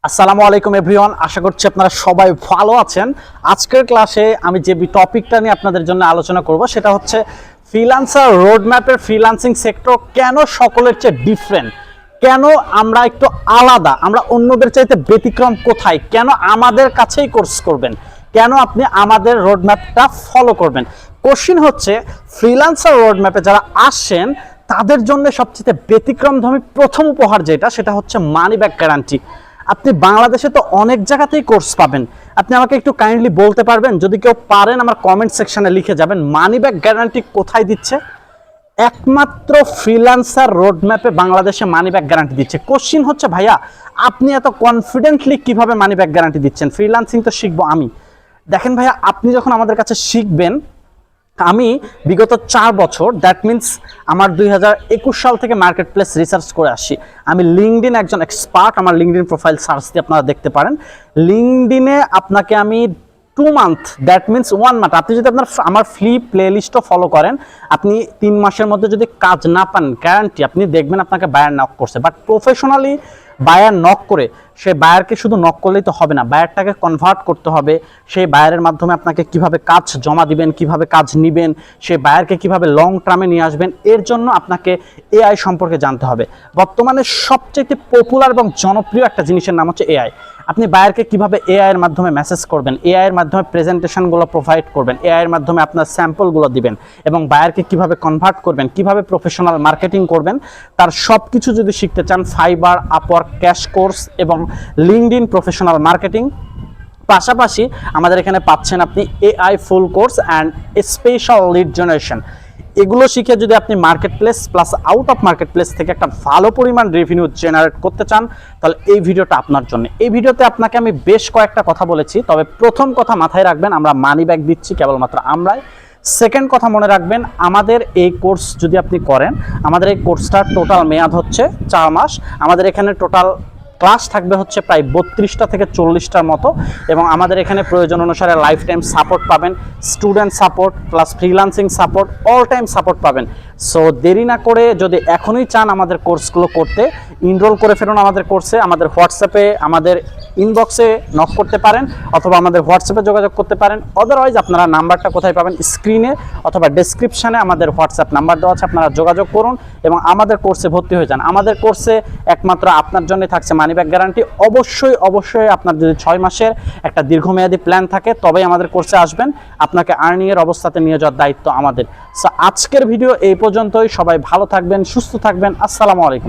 আসসালামু আলাইকুম এভরিওয়ান, আশা করছি আপনারা সবাই ভালো আছেন। আজকের ক্লাসে আমি যে টপিকটা নিয়ে আপনাদের জন্য আলোচনা করব সেটা হচ্ছে ফ্রিল্যান্সার রোডম্যাপের ফ্রিল্যান্সিং সেক্টর কেন সকলের চেয়ে ডিফারেন্ট, কেন আমরা একটু আলাদা, আমরা অন্যদের চাইতে ব্যতিক্রম কোথায়, কেন আমাদের কাছেই কোর্স করবেন, কেন আপনি আমাদের রোডম্যাপটা ফলো করবেন। কোশ্চেন হচ্ছে ফ্রিল্যান্সার রোডম্যাপে যারা আসেন তাদের জন্য সবচেয়ে ব্যতিক্রমধর্মী প্রথম উপহার সেটা হচ্ছে মানি ব্যাক গ্যারান্টি। আপনি বাংলাদেশে তো অনেক জায়গাতেই কোর্স পাবেন, আপনি আমাকে একটু কাইন্ডলি বলতে পারবেন, যদি কেউ পারেন আমার কমেন্ট সেকশনে লিখে যাবেন মানি ব্যাক গ্যারান্টি কোথায় দিচ্ছে। একমাত্র ফ্রিল্যান্সার রোডম্যাপে বাংলাদেশে মানি ব্যাক গ্যারান্টি দিচ্ছে। কোশ্চিন হচ্ছে ভাইয়া আপনি এত কনফিডেন্টলি কিভাবে মানি ব্যাক গ্যারান্টি দিচ্ছেন, ফ্রিল্যান্সিং তো শিখবো আমি। দেখেন ভাইয়া, আপনি যখন আমাদের কাছে শিখবেন, আমি বিগত 4 বছর, দ্যাট মিনস আমার 2021 সাল থেকে মার্কেট প্লেস রিসার্চ করে আসি। আমি লিঙ্কডিন একজন এক্সপার্ট, আমার লিঙ্কডিন প্রোফাইল সার্চ দিয়ে আপনারা দেখতে পারেন। লিঙ্কডিনে আপনাকে আমি 2 মান্থ, দ্যাট মিনস 1 মান্থ, আপনি যদি আমার ফ্রি প্লে লিস্টও ফলো করেন, আপনি 3 মাসের মধ্যে যদি কাজ না পান, গ্যারান্টি আপনি দেখবেন আপনাকে বায়ার নক করছে। বাট প্রফেশনালি বায়ার নক করে, সে বায়ারকে শুধু নক করলেই তো হবে না, বায়ারটাকে কনভার্ট করতে হবে। সেই বায়ারের মাধ্যমে আপনাকে কিভাবে কাজ জমা দিবেন, কিভাবে কাজ নেবেন, সেই বায়ারকে কিভাবে লং টার্মে নিয়ে আসবেন, এর জন্য আপনাকে এআই সম্পর্কে জানতে হবে। বর্তমানে সবচেয়ে পপুলার এবং জনপ্রিয় একটা জিনিসের নাম হচ্ছে এআই। আপনি বায়ারকে কিভাবে এআই এর মাধ্যমে মেসেজ করবেন, এআই এর মাধ্যমে প্রেজেন্টেশনগুলো প্রোভাইড করবেন, এআই এর মাধ্যমে আপনার স্যাম্পলগুলো দিবেন, এবং বায়ারকে কিভাবে কনভার্ট করবেন, কিভাবে প্রফেশনাল মার্কেটিং করবেন, তার সব কিছু যদি শিখতে চান, ফাইবার, আপওয়ার্ক, ক্যাশ কোর্স এবং লিঙ্কডইন প্রফেশনাল মার্কেটিং, পাশাপাশি আমাদের এখানে পাচ্ছেন আপনি AI full course and special lead generation. এগুলো শিখে যদি আপনি market place plus out of market place থেকে একটা ভালো পরিমাণ রেভিনিউ জেনারেট করতে চান, তাহলে এই ভিডিওটা আপনার জন্য। এই ভিডিওতে আপনাকে আমি বেশ কয়েকটা কথা বলেছি, তবে প্রথম কথা মাথায় রাখবেন, আমরা মানি ব্যাক দিচ্ছি কেবলমাত্র আমরাই। সেকেন্ড কথা মনে রাখবেন, আমাদের এই কোর্স যদি আপনি করেন, আমাদের এই কোর্সটার টোটাল মেয়াদ হচ্ছে 4 মাস। আমাদের এখানে টোটাল ক্লাস থাকবে হচ্ছে প্রায় 32টা থেকে 40টার মতো, এবং আমাদের এখানে প্রয়োজন অনুসারে লাইফ টাইম সাপোর্ট পাবেন, student support plus freelancing support, all time support পাবেন। সো দেরি না করে যদি এখনই চান আমাদের কোর্সগুলো করতে, ইনরোল করে ফেলুন আমাদের কোর্সে। আমাদের হোয়াটসঅ্যাপে, আমাদের ইনবক্সে নক করতে পারেন, অথবা আমাদের হোয়াটসঅ্যাপে যোগাযোগ করতে পারেন। অদারওয়াইজ আপনারা নাম্বারটা কোথায় পাবেন, স্ক্রিনে অথবা ডেসক্রিপশানে আমাদের হোয়াটসঅ্যাপ নাম্বার দেওয়া আছে, আপনারা যোগাযোগ করুন এবং আমাদের কোর্সে ভর্তি হয়ে যান। আমাদের কোর্সে একমাত্র আপনার জন্য থাকছে মানি ব্যাক গ্যারান্টি। অবশ্যই আপনার যদি 6 মাসের একটা দীর্ঘমেয়াদী প্ল্যান থাকে, তবেই আমাদের কোর্সে আসবেন। আপনাকে আর্নিংয়ের অবস্থাতে নিয়ে যাওয়ার দায়িত্ব আমাদের। সো আজকের ভিডিও এই পর্যন্তই। সবাই ভালো থাকবেন, সুস্থ থাকবেন। আসসালামু আলাইকুম।